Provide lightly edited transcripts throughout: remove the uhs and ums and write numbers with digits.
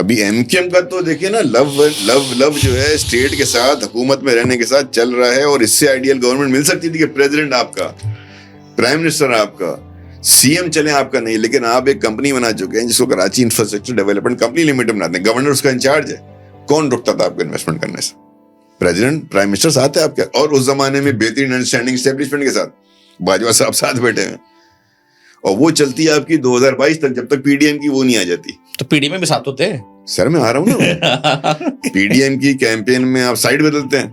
ابھی M Q M کا تو دیکھیے نا لو جو ہے اسٹیٹ کے ساتھ حکومت میں رہنے کے ساتھ چل رہا ہے, اور اس سے آئیڈیل گورنمنٹ مل سکتی تھی کہ پریزیڈنٹ آپ کا, پرائم منسٹر آپ کا, سی ایم چلیں آپ کا نہیں, لیکن آپ ایک کمپنی بنا چکے ہیں جس کو Karachi infrastructure development company limited بناتے ہیں, گورنر اس کا انچارج ہے. کون رکتا تھا آپ کو انویسٹمنٹ کرنے سے؟ پریزیڈنٹ, پرائم منسٹر ساتھ ہے آپ کے, اور اس زمانے میں بہترین انڈرسٹینڈنگ اسٹیبلشمنٹ کے ساتھ باجوہ صاحب ساتھ بیٹھے ہیں, اور وہ چلتی ہے آپ کی 2022 تک, جب تک پی ڈی ایم کی وہ نہیں آ جاتی. تو پی ڈی میں بھی ساتھ ہوتے ہیں سر, میں آ رہا ہوں نا. پی ڈی ایم کی کیمپین میں آپ سائڈ بدلتے ہیں,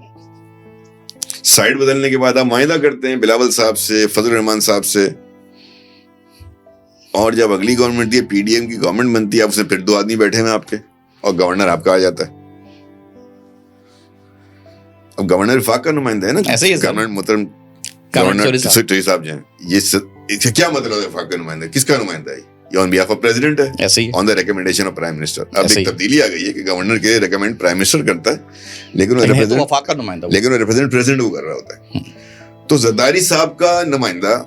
سائڈ بدلنے کے بعد آپ معاہدہ کرتے ہیں بلاول صاحب سے, فضل الرحمان صاحب سے, اور جب اگلی گورنمنٹ دی پی ڈی ایم کی گورنمنٹ بنتی ہے, آپ اس میں پھر 2 آدمی بیٹھے ہیں آپ کے, اور گورنر آپ کا آ جاتا ہے. اب گورنر وفاق کا نمائندہ ہے نا, گورنر محترم گورنر چوہدری صاحب جو ہیں, یہ کیا مطلب ہے وفاق کا نمائندہ, کس کا نمائندہ ہے؟ یہ آن بیہاف آف پریزیڈنٹ ہے, on the recommendation of prime minister. اب ایک تبدیلی آ گئی ہے کہ گورنر کے ریکمینڈ پرائم منسٹر کرتا ہے, لیکن وہ ریپرزینٹ پریزیڈنٹ وہ کر رہا ہوتا ہے. تو زرداری صاحب کا نمائندہ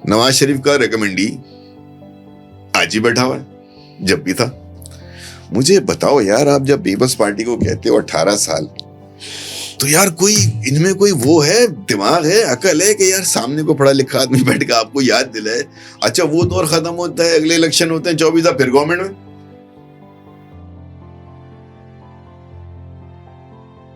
نواز شریف کا ریکمینڈی آج ہی بیٹھا ہوا ہے, جب بھی تھا. مجھے بتاؤ یار, آپ جب پیپلز پارٹی کو کہتے ہو 18 سال, تو یار کوئی ان میں کوئی وہ ہے, دماغ ہے, عقل ہے کہ یار سامنے کو پڑھا لکھا آدمی بیٹھ کے آپ کو یاد دلائے, اچھا وہ دور ختم ہوتا ہے, اگلے الیکشن ہوتے ہیں 24 پھر گورنمنٹ میں